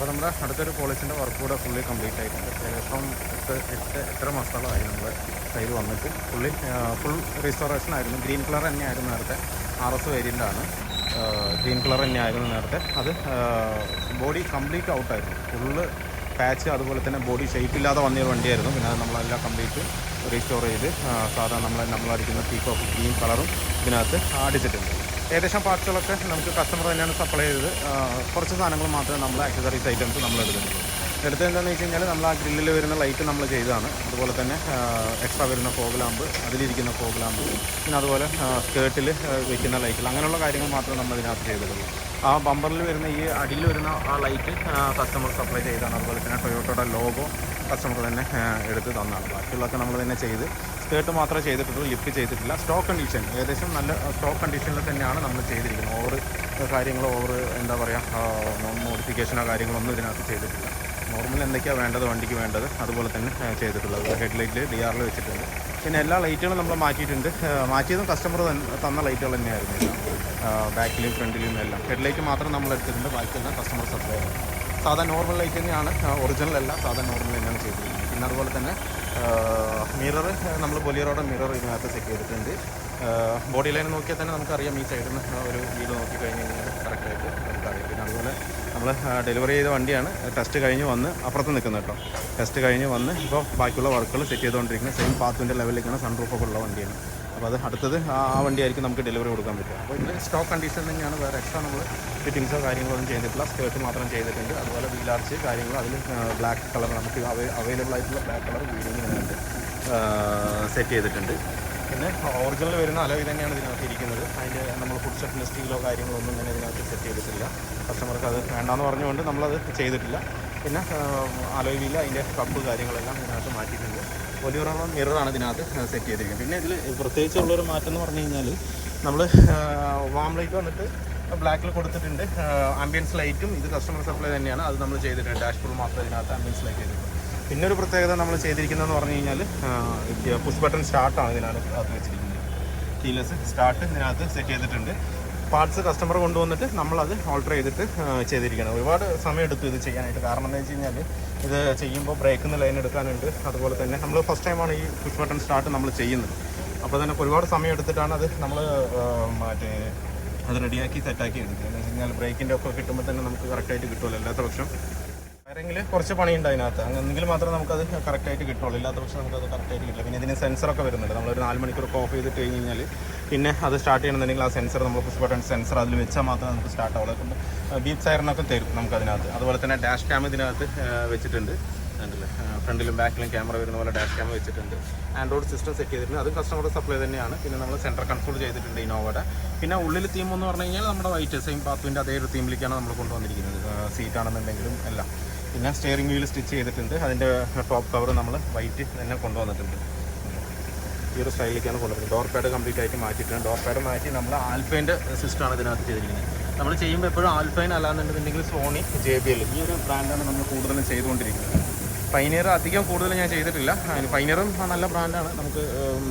അപ്പോൾ നമ്മുടെ അടുത്തൊരു പോളിസിൻ്റെ വർക്ക് കൂടെ ഫുള്ളി കംപ്ലീറ്റ് ആയിട്ടുണ്ട്. ഏകദേശം 8 മാസത്തോളമായി നമ്മൾ കയ്യിൽ വന്നിട്ട് ഫുൾ റീസ്റ്റോറേഷൻ ആയിരുന്നു. ഗ്രീൻ കളർ തന്നെയായിരുന്നു നേരത്തെ. RS വേരിയൻ്റാണ്. ഗ്രീൻ കളർ തന്നെയായിരുന്നു നേരത്തെ. അത് ബോഡി കംപ്ലീറ്റ് ഔട്ടായിരുന്നു. ഫുള്ള് പാച്ച്, അതുപോലെ തന്നെ ബോഡി ഷേപ്പില്ലാതെ വന്നൊരു വണ്ടിയായിരുന്നു. പിന്നെ അത് നമ്മളെല്ലാം കംപ്ലീറ്റ് റീസ്റ്റോർ ചെയ്ത് സാധാരണ നമ്മളടിക്കുന്ന പീക്കോക്ക് ഗ്രീൻ കളറും ഇതിനകത്ത് അടിച്ചിട്ടുണ്ട്. ഏകദേശം പാർട്സുകളൊക്കെ നമുക്ക് കസ്റ്റമർ തന്നെയാണ് സപ്ലൈ ചെയ്തത്. കുറച്ച് സാധനങ്ങൾ മാത്രമേ നമ്മൾ ആക്സസറീസ് ഐറ്റംസ് നമ്മൾ എടുക്കുന്നുള്ളൂ. എടുത്തതെന്താണെന്ന് വെച്ച് കഴിഞ്ഞാൽ നമ്മൾ ആ ഗ്രില്ലിൽ വരുന്ന ലൈറ്റ് നമ്മൾ ചെയ്തതാണ്. അതുപോലെ തന്നെ എക്സ്ട്രാ വരുന്ന ഫോഗ് ലാമ്പ്, അതിലിരിക്കുന്ന ഫോഗ് ലാമ്പ്, പിന്നെ അതുപോലെ സ്കേർട്ടിൽ വയ്ക്കുന്ന ലൈറ്റുകൾ, അങ്ങനെയുള്ള കാര്യങ്ങൾ മാത്രമേ നമ്മൾ ഇതിനകത്ത് ചെയ്തിട്ടുള്ളൂ. ആ ബമ്പറിൽ വരുന്ന ഈ അടിയിൽ വരുന്ന ആ ലൈറ്റ് കസ്റ്റമർ സപ്ലൈ ചെയ്താണ്. അതുപോലെ തന്നെ ടൊയോട്ടയുടെ ലോഗോ കസ്റ്റമർ തന്നെ എടുത്ത് തന്നാണ്. ബാക്കിയുള്ളതൊക്കെ നമ്മൾ തന്നെ ചെയ്ത് സ്കേർട്ട് മാത്രമേ ചെയ്തിട്ടുള്ളൂ, ലിഫ്റ്റ് ചെയ്തിട്ടില്ല. സ്റ്റോക്ക് കണ്ടീഷൻ ഏകദേശം നല്ല സ്റ്റോക്ക് കണ്ടീഷനിൽ തന്നെയാണ് നമ്മൾ ചെയ്തിരിക്കുന്നത്. ഓവർ എന്താ പറയുക, മോഡിഫിക്കേഷനോ കാര്യങ്ങളൊന്നും ഇതിനകത്ത് ചെയ്തിട്ടില്ല. നോർമൽ എന്തൊക്കെയാണ് വേണ്ടത് വണ്ടിക്ക് വേണ്ടത് അതുപോലെ തന്നെ ചെയ്തിട്ടുള്ളത്. ഹെഡ് ലൈറ്റിൽ DRL വെച്ചിട്ടുണ്ട്. പിന്നെ എല്ലാ ലൈറ്റുകളും നമ്മൾ മാറ്റിയിട്ടുണ്ട്. മാറ്റിയതും കസ്റ്റമർ തന്ന ലൈറ്റുകൾ തന്നെയായിരുന്നു. ബാക്കിലും ഫ്രണ്ടിലും എല്ലാം. ഹെഡ് ലൈറ്റ് മാത്രം നമ്മൾ എടുത്തിട്ടുണ്ട്, ബാക്കിയെല്ലാം കസ്റ്റമർ സപ്ലൈ ആണ്. സാധാ നോർമൽ ലൈറ്റ് തന്നെയാണ്, ഒറിജിനൽ അല്ല, സാധാ നോർമൽ തന്നെയാണ് ചെയ്തിരിക്കുന്നത്. പിന്നെ അതുപോലെ തന്നെ മിറർ നമ്മൾ ബൊലിയറോടെ മിറർ ഇതിനകത്ത് സെറ്റ് ചെയ്തിട്ടുണ്ട്. ബോഡി ലൈൻ നോക്കിയാൽ തന്നെ നമുക്കറിയാം. ഈ സൈഡിൽ നിന്ന് ഒരു വീട് നോക്കിക്കഴിഞ്ഞ് കഴിഞ്ഞാൽ കറക്റ്റായിട്ട് നമുക്കറിയാം. പിന്നെ അതുപോലെ നമ്മൾ ഡെലിവറി ചെയ്ത വണ്ടിയാണ്. ടെസ്റ്റ് കഴിഞ്ഞ് വന്ന് അപ്പുറത്ത് നിൽക്കുന്നത് കേട്ടോ. ടെസ്റ്റ് കഴിഞ്ഞ് വന്ന് ഇപ്പോൾ ബാക്കിയുള്ള വർക്കുകൾ സെറ്റ് ചെയ്തുകൊണ്ടിരിക്കുന്നത്. സെയിം പാത്തിൻ്റെ ലെവലിലേക്കാണ്, സൺറൂഫൊക്കെ ഉള്ള വണ്ടിയാണ്. അപ്പോൾ അത് അടുത്തത് ആ വണ്ടിയായിരിക്കും നമുക്ക് ഡെലിവറി കൊടുക്കാൻ പറ്റുക. അപ്പോൾ ഇതിൽ സ്റ്റോക്ക് കണ്ടീഷൻ തന്നെയാണ്. വേറെ എക്സ്ട്രാ നമ്മൾ ഫിറ്റിങ്സോ കാര്യങ്ങളൊന്നും ചെയ്തിട്ടില്ല. സ്കേർട്ട് മാത്രം ചെയ്തിട്ടുണ്ട്. അതുപോലെ വീലാർച്ച് കാര്യങ്ങൾ അതിൽ ബ്ലാക്ക് കളർ നമുക്ക് അവൈലബിൾ ആയിട്ടുള്ള ബ്ലാക്ക് കളർ വീഡിയോയിൽ ഇതിനകത്ത് സെറ്റ് ചെയ്തിട്ടുണ്ട്. പിന്നെ ഒറിജിനൽ വരുന്ന അലോയ് തന്നെയാണ് ഇതിനകത്ത് ഇരിക്കുന്നത്. അതിൻ്റെ നമ്മൾ ഫുഡ് സ്റ്റെപ്പിൻ്റെ സ്റ്റീലോ കാര്യങ്ങളൊന്നും തന്നെ ഇതിനകത്ത് സെറ്റ് ചെയ്തിട്ടില്ല. കസ്റ്റമർക്ക് അത് വേണ്ടാന്ന് പറഞ്ഞുകൊണ്ട് നമ്മളത് ചെയ്തിട്ടില്ല. പിന്നെ അലോയ് വീല്, അതിൻ്റെ കപ്പ് കാര്യങ്ങളെല്ലാം ഇതിനകത്ത് മാറ്റിയിട്ടുണ്ട്. വലിയൊരു മിററാണ് ഇതിനകത്ത് സെറ്റ് ചെയ്തിരിക്കുന്നത്. പിന്നെ ഇതിൽ പ്രത്യേകിച്ചുള്ളൊരു മാറ്റം എന്ന് പറഞ്ഞു കഴിഞ്ഞാൽ നമ്മൾ വാം ലൈറ്റ് വന്നിട്ട് ബ്ലാക്കിൽ കൊടുത്തിട്ടുണ്ട്. ആംബിയൻസ് ലൈറ്റും ഇത് കസ്റ്റമർ സപ്ലൈ തന്നെയാണ്. അത് നമ്മൾ ചെയ്തിട്ടുണ്ട്. ഡാഷ്ബോർഡ് മാത്രം ഇതിനകത്ത് ആംബിയൻസ് ലൈറ്റ് ചെയ്തിട്ടുണ്ട്. പിന്നെ ഒരു പ്രത്യേകത നമ്മൾ ചെയ്തിരിക്കുന്നതെന്ന് പറഞ്ഞു കഴിഞ്ഞാൽ പുഷ് ബട്ടൺ സ്റ്റാർട്ടാണ് ഇതിനകത്ത് വെച്ചിരിക്കുന്നത്. കീലെസ് സ്റ്റാർട്ട് ഇതിനകത്ത് സെറ്റ് ചെയ്തിട്ടുണ്ട്. പാർട്സ് കസ്റ്റമർ കൊണ്ടുവന്നിട്ട് നമ്മളത് ഓൾട്ടർ ചെയ്തിട്ട് ചെയ്തിരിക്കണം. ഒരുപാട് സമയം എടുത്തു ഇത് ചെയ്യാനായിട്ട്. കാരണം എന്താ വെച്ച് കഴിഞ്ഞാൽ ഇത് ചെയ്യുമ്പോൾ ബ്രേക്കിൽ ലൈൻ എടുക്കാനുണ്ട്. അതുപോലെ തന്നെ നമ്മൾ ഫസ്റ്റ് ടൈമാണ് ഈ പുഷ് ബട്ടൺ സ്റ്റാർട്ട് നമ്മൾ ചെയ്യുന്നത്. അപ്പോൾ തന്നെ ഒരുപാട് സമയം എടുത്തിട്ടാണ് അത് നമ്മൾ അത് റെഡിയാക്കി സെറ്റാക്കി എടുക്കുക. എന്ന് വെച്ച് കഴിഞ്ഞാൽ ബ്രേക്കിൻ്റെ ഒക്കെ കിട്ടുമ്പോൾ തന്നെ നമുക്ക് കറക്റ്റായിട്ട് കിട്ടുമല്ലോ. അല്ലാത്ത പക്ഷം വേറെങ്കിൽ കുറച്ച് പണിയുണ്ട് അതിനകത്ത്. എന്നെങ്കിൽ മാത്രമേ നമുക്കത് കറക്റ്റായിട്ട് കിട്ടുള്ളൂ. ഇല്ലാത്ത പക്ഷം നമുക്കത് കറക്റ്റായിട്ട് കിട്ടില്ല. പിന്നെ ഇതിന് സെൻസറൊക്കെ വരുന്നുണ്ട്. നമ്മളൊരു 4 മണിക്കൂറൊക്കെ ഓഫ് ചെയ്തിട്ട് കഴിഞ്ഞ് കഴിഞ്ഞാൽ പിന്നെ അത് സ്റ്റാർട്ട് ചെയ്യണമെന്നുണ്ടെങ്കിൽ ആ സെൻസർ നമ്മൾ പുഷ് ബട്ടൺ സെൻസർ അതിൽ വെച്ചാൽ മാത്രമേ നമുക്ക് സ്റ്റാർട്ട് ആവുള്ളൂ. കൊണ്ട് ബീപ്പ് സൈറനൊക്കെ തരും നമുക്കതിനകത്ത്. അതുപോലെ തന്നെ ഡാഷ് ക്യാം ഇതിനകത്ത് വെച്ചിട്ടുണ്ട്. ഉണ്ടല്ലേ, ഫ്രണ്ടിലും ബാക്കിലും ക്യാമറ വരുന്ന പോലെ ഡാഷ് ക്യാമറ വെച്ചിട്ടുണ്ട്. ആൻഡ്രോയിഡ് സിസ്റ്റം സെറ്റ് ചെയ്തിട്ടുണ്ട്. അത് കസ്റ്റമർ സപ്ലൈ തന്നെയാണ്. പിന്നെ നമ്മൾ സെൻട്രൽ കൺസോൾ ചെയ്തിട്ടുണ്ട് ഇന്നോവയുടെ. പിന്നെ ഉള്ളിൽ തീം എന്ന് പറഞ്ഞു കഴിഞ്ഞാൽ നമ്മുടെ വൈറ്റ് സെയിം പാത്തുവിൻ്റെ അതേ ഒരു തീമിലേക്കാണ് നമ്മൾ കൊണ്ടുവന്നിരിക്കുന്നത്. സീറ്റാണെന്നുണ്ടെങ്കിലും എല്ലാം. പിന്നെ സ്റ്റിയറിംഗ് വീൽ സ്റ്റിച്ച് ചെയ്തിട്ടുണ്ട്. അതിൻ്റെ ടോപ്പ് കവർ നമ്മൾ വൈറ്റ് തന്നെ കൊണ്ടുവന്നിട്ടുണ്ട്. ഈ ഒരു സ്റ്റൈലിലേക്കാണ് കൊണ്ടുവരുന്നത്. ഡോർ പാഡ് കംപ്ലീറ്റ് ആയിട്ട് മാറ്റിയിട്ടുണ്ട്. ഡോർ പാഡ് മാറ്റി നമ്മൾ ആൽഫൈൻ്റെ സിസ്റ്റമാണ് ഇതിനകത്ത് ചെയ്തിരിക്കുന്നത്. നമ്മൾ ചെയ്യുമ്പോൾ എപ്പോഴും ആൽഫൈൻ അല്ലാന്നുണ്ടെന്നുണ്ടെങ്കിൽ സോണി, JBL ഈ ഒരു ബ്രാൻഡാണ് നമ്മൾ കൂടുതലും ചെയ്തുകൊണ്ടിരിക്കുന്നത്. പൈനിയർ അധികം കൂടുതൽ ഞാൻ ചെയ്തിട്ടില്ല. പൈനിയറും നല്ല ബ്രാൻഡാണ്, നമുക്ക്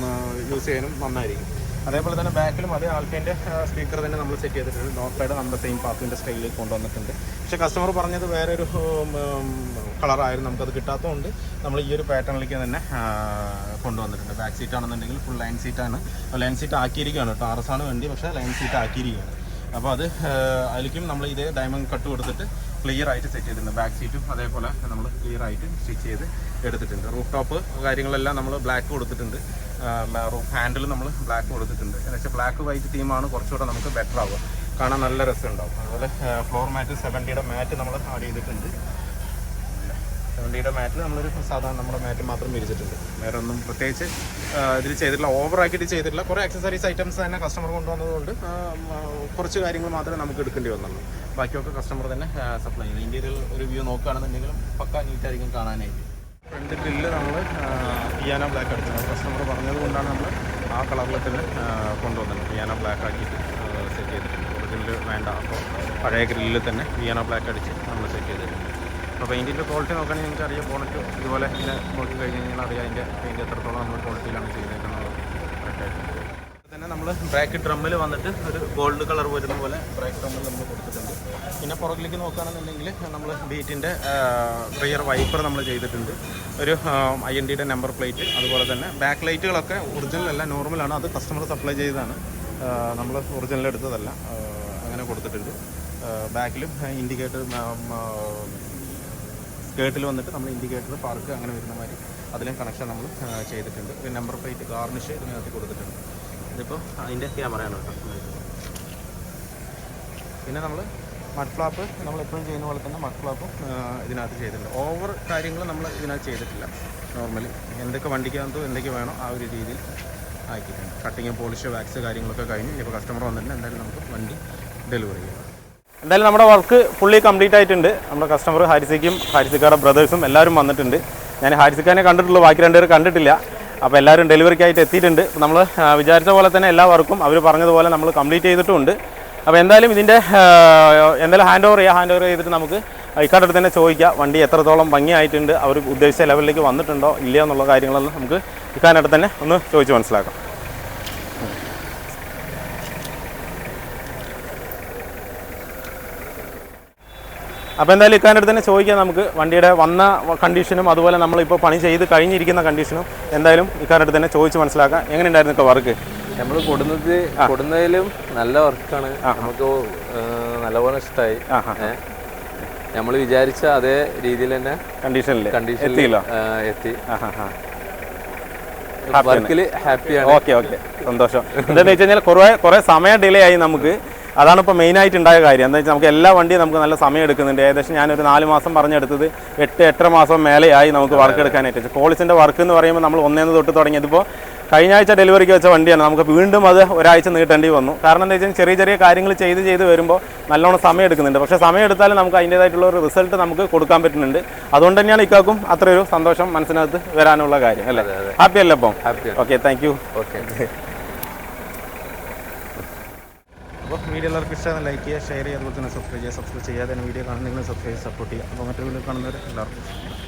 യൂസ് ചെയ്യാനും നന്നായിരിക്കും. അതേപോലെ തന്നെ ബാക്കിലും അതേ ആൽഫൈൻ്റെ സ്പീക്കർ തന്നെ നമ്മൾ സെറ്റ് ചെയ്തിട്ടുണ്ട്. ഡോർ പാഡ് നമ്മുടെ സെയിം പാത്തിൻ്റെ സ്റ്റൈലിൽ കൊണ്ടുവന്നിട്ടുണ്ട്. പക്ഷേ കസ്റ്റമർ പറഞ്ഞത് വേറൊരു കളറായിരുന്നു. നമുക്കത് കിട്ടാത്തതുകൊണ്ട് നമ്മൾ ഈ ഒരു പാറ്റേണിലേക്ക് തന്നെ കൊണ്ടുവന്നിട്ടുണ്ട്. ബാക്ക് സീറ്റ് ആണെന്നുണ്ടെങ്കിൽ ഫുൾ ലൈൻ സീറ്റാണ്. ലൈൻ സീറ്റ് ആക്കിയിരിക്കുകയാണ് കേട്ടോ. RS ആണ് വണ്ടി, പക്ഷേ ലൈൻ സീറ്റ് ആക്കിയിരിക്കുകയാണ്. അപ്പോൾ അത് അതിലേക്കും നമ്മൾ ഇതേ ഡയമണ്ട് കട്ട് കൊടുത്തിട്ട് ക്ലിയർ ആയിട്ട് സെറ്റ് ചെയ്തിട്ടുണ്ട്. ബാക്ക് സീറ്റും അതേപോലെ നമ്മൾ ക്ലിയർ ആയിട്ട് സ്റ്റിച്ച് ചെയ്ത് എടുത്തിട്ടുണ്ട്. റൂഫ് ടോപ്പ് കാര്യങ്ങളെല്ലാം നമ്മൾ ബ്ലാക്ക് കൊടുത്തിട്ടുണ്ട്. റൂഫ് ഹാൻഡിൽ നമ്മൾ ബ്ലാക്ക് കൊടുത്തിട്ടുണ്ട്. എന്ന് വെച്ചാൽ ബ്ലാക്ക് വൈറ്റ് തീമാണ് കുറച്ചുകൂടെ നമുക്ക് ബെറ്റർ ആവുക, കാണാൻ നല്ല രസമുണ്ടാവും. അതുപോലെ ഫ്ലോർ മാറ്റ് 70യുടെ മാറ്റ് നമ്മൾ ആഡ് ചെയ്തിട്ടുണ്ട്. 70യുടെ മാറ്റിൽ നമ്മളൊരു സാധാരണ നമ്മുടെ മാറ്റ് മാത്രം വിരിച്ചിട്ടുണ്ട്. വേറെ ഒന്നും പ്രത്യേകിച്ച് ഇതിൽ ചെയ്തിട്ടില്ല. ഓവറാക്കിയിട്ട് ചെയ്തിട്ടില്ല. കുറേ ആക്സസറീസ് ഐറ്റംസ് തന്നെ കസ്റ്റമർ കൊണ്ടുവന്നതുകൊണ്ട് കുറച്ച് കാര്യങ്ങൾ മാത്രമേ നമുക്ക് എടുക്കേണ്ടി വന്നുള്ളൂ. ബാക്കിയൊക്കെ കസ്റ്റമർ തന്നെ സപ്ലൈ ചെയ്തു. ഇന്റീരിയർ ഒരു വ്യൂ നോക്കുകയാണെന്നുണ്ടെങ്കിലും പക്ക നീറ്റായിരിക്കും കാണാനായിട്ട്. ഫ്രണ്ട് ഗ്രില്ല് നമ്മൾ പിയാനോ ബ്ലാക്ക് അടിച്ചത് കസ്റ്റമർ പറഞ്ഞത് കൊണ്ടാണ് നമ്മൾ ആ കളറിൽ തന്നെ കൊണ്ടുവന്നത്. പിയാനോ ബ്ലാക്ക് ആക്കിയിട്ട് സെറ്റ് ചെയ്തിട്ടുണ്ട്. ഒറിജിനൽ വേണ്ട, അപ്പോൾ പഴയ ഗ്രില്ലിൽ തന്നെ പിയാനോ ബ്ലാക്ക് അടിച്ച് നമ്മൾ സെറ്റ് ചെയ്തിട്ടുണ്ട്. അപ്പോൾ പെയിൻറ്റിൻ്റെ ക്വാളിറ്റി നോക്കുകയാണെങ്കിൽ നിങ്ങൾക്ക് അറിയാം. ബോണറ്റ് ഇതുപോലെ ഇങ്ങനെ നോക്കി കഴിഞ്ഞ് കഴിഞ്ഞാൽ അറിയാം അതിൻ്റെ പെയിൻറ്റ് എത്രത്തോളം നമ്മൾ ക്വാളിറ്റിയിലാണ് ചെയ്തേക്കുന്നത് കറക്റ്റായിട്ട്. തന്നെ തന്നെ നമ്മൾ ബ്രേക്ക് ഡ്രമ്മിൽ വന്നിട്ട് ഒരു ഗോൾഡ് കളർ വരുന്ന പോലെ ബ്രേക്ക് ഡ്രമ്മിൽ നമ്മൾ കൊടുത്തിട്ടുണ്ട്. പിന്നെ പുറകിലേക്ക് നോക്കുകയാണെന്നുണ്ടെങ്കിൽ നമ്മൾ ബീറ്റിൻ്റെ റിയർ വൈപ്പർ നമ്മൾ ചെയ്തിട്ടുണ്ട്. ഒരു INDയുടെ നമ്പർ പ്ലേറ്റ്, അതുപോലെ തന്നെ ബാക്ക് ലൈറ്റുകളൊക്കെ ഒറിജിനൽ അല്ല, നോർമലാണ്. അത് കസ്റ്റമർ സപ്ലൈ ചെയ്തതാണ്, നമ്മൾ ഒറിജിനൽ എടുത്തതല്ല. അങ്ങനെ കൊടുത്തിട്ടുണ്ട്. ബാക്കിലും ഇൻഡിക്കേറ്റർ, സ്കേർട്ടിൽ വന്നിട്ട് നമ്മൾ ഇൻഡിക്കേറ്റർ പാർക്ക് അങ്ങനെ വരുന്ന മാതിരി അതിലും കണക്ഷൻ നമ്മൾ ചെയ്തിട്ടുണ്ട്. ഒരു നമ്പർ പ്ലേറ്റ് ഗാർണിഷ് ഇതിനകത്ത് കൊടുത്തിട്ടുണ്ട്. ഇതിപ്പോൾ അതിൻ്റെ ക്യാമറയാണ് കേട്ടോ. പിന്നെ നമ്മൾ മഡ് ഫ്ലാപ്പ് നമ്മൾ എപ്പോഴും ചെയ്യുന്ന പോലെ തന്നെ മഡ് ഫ്ലാപ്പും ഇതിനകത്ത് ചെയ്തിട്ടുണ്ട്. ഓവർ കാര്യങ്ങൾ നമ്മൾ ഇതിനകത്ത് ചെയ്തിട്ടില്ല. നോർമലി എന്തൊക്കെ വണ്ടിക്കകത്തോ എന്തൊക്കെ വേണോ ആ ഒരു രീതിയിൽ ആക്കിയിട്ടുണ്ട്. കട്ടിങ്, പോളിഷ്, വാക്സ് കാര്യങ്ങളൊക്കെ കഴിഞ്ഞ് ഇപ്പോൾ കസ്റ്റമർ വന്നിട്ടുണ്ട്. എന്തായാലും നമുക്ക് വണ്ടി ഡെലിവറി ചെയ്യാം. എന്തായാലും നമ്മുടെ വർക്ക് ഫുള്ളി കംപ്ലീറ്റ് ആയിട്ടുണ്ട്. നമ്മുടെ കസ്റ്റമർ ഹാരിസിക്കും ഹാരിസിക്കാരുടെ ബ്രദേഴ്സും എല്ലാവരും വന്നിട്ടുണ്ട്. ഞാൻ ഹാരിസിക്കാനെ കണ്ടിട്ടുള്ളൂ, ബാക്കി രണ്ടുപേർ കണ്ടിട്ടില്ല. അപ്പോൾ എല്ലാവരും ഡെലിവറിക്കായിട്ട് എത്തിയിട്ടുണ്ട്. നമ്മൾ വിചാരിച്ച പോലെ തന്നെ എല്ലാ വർക്കും അവർ പറഞ്ഞതുപോലെ നമ്മൾ കംപ്ലീറ്റ് ചെയ്തിട്ടുമുണ്ട്. അപ്പോൾ എന്തായാലും ഇതിൻ്റെ എന്തായാലും ഹാൻഡ് ഓവർ ചെയ്തിട്ട് നമുക്ക് ഇക്കാരുടെ അടുത്ത് തന്നെ ചോദിക്കാം വണ്ടി എത്രത്തോളം ഭംഗിയായിട്ടുണ്ട്, അവർ ഉദ്ദേശിച്ച ലെവലിലേക്ക് വന്നിട്ടുണ്ടോ ഇല്ലയോ എന്നുള്ള കാര്യങ്ങളെല്ലാം നമുക്ക് ഇക്കാരുടെ അടുത്ത് തന്നെ ഒന്ന് ചോദിച്ച് മനസ്സിലാക്കാം. അപ്പോൾ എന്തായാലും ഇക്കാൻ്റെ അടുത്ത് തന്നെ ചോദിക്കാം നമുക്ക് വണ്ടിയുടെ വന്ന കണ്ടീഷനും അതുപോലെ നമ്മളിപ്പോൾ പണി ചെയ്ത് കഴിഞ്ഞിരിക്കുന്ന കണ്ടീഷനും എന്തായാലും ഇക്കാരുടെ അടുത്ത് തന്നെ ചോദിച്ച് മനസ്സിലാക്കാം. എങ്ങനെ ഉണ്ടായിരുന്നു ഇപ്പോൾ വർക്ക്? നമ്മൾ കൊടുന്നതിലും നല്ല വർക്കാണ്, നമുക്ക് നല്ലപോലെ ഇഷ്ടമായി. നമ്മൾ വിചാരിച്ച അതേ രീതിയിൽ തന്നെ കണ്ടീഷനിൽ എത്തി. വർക്കിൽ ഹാപ്പിയാണ്. ഓക്കെ സന്തോഷം. എന്താണെന്ന് വെച്ച് കഴിഞ്ഞാൽ കുറേ സമയം ഡിലേ ആയി നമുക്ക്. അതാണ് ഇപ്പോൾ മെയിനായിട്ട് ഉണ്ടായ കാര്യം. എന്താ വെച്ചാൽ നമുക്ക് എല്ലാ വണ്ടിയും നമുക്ക് നല്ല സമയം എടുക്കുന്നുണ്ട്. ഏകദേശം ഞാനൊരു 4 മാസം പറഞ്ഞെടുത്തത് 8-8.5 മാസം മേലെയായി നമുക്ക് വർക്ക് എടുക്കാനായിട്ട്. പോളിസിൻ്റെ വർക്ക് എന്ന് പറയുമ്പോൾ നമ്മൾ 1 തൊട്ട് തുടങ്ങിയതിപ്പോൾ കഴിഞ്ഞ ആഴ്ച ഡെലിവറിക്ക് വെച്ച വണ്ടിയാണ്. നമുക്ക് വീണ്ടും അത് ഒരാഴ്ച നീട്ടേണ്ടി വന്നു. കാരണം എന്താ വെച്ചാൽ ചെറിയ കാര്യങ്ങൾ ചെയ്ത് വരുമ്പോൾ നല്ലോണം സമയം എടുക്കുന്നുണ്ട്. പക്ഷേ സമയം എടുത്താലും നമുക്ക് അതിൻ്റേതായിട്ടുള്ള ഒരു റിസൾട്ട് നമുക്ക് കൊടുക്കാൻ പറ്റുന്നുണ്ട്. അതുകൊണ്ട് തന്നെയാണ് ഇക്കാക്കും അത്രയൊരു സന്തോഷം മനസ്സിനകത്ത് വരാനുള്ള കാര്യം അല്ലേ? ഹാപ്പി അല്ലേ അപ്പം? Okay, thank you. ഓക്കെ. അപ്പോൾ വീഡിയോ എല്ലാവർക്കും ഇഷ്ടമാണ് ലൈക്ക് ചെയ്യുക, ഷെയർ ചെയ്യുക, അതുപോലെ തന്നെ സബ്സ്ക്രൈബ് ചെയ്യാതെ വീഡിയോ കാണുന്ന നിങ്ങൾ സബ്സ്ക്രൈബ് സപ്പോർട്ട് ചെയ്യുക. അപ്പോൾ മറ്റൊരു വീഡിയോ കാണുന്നവർ എല്ലാവർക്കും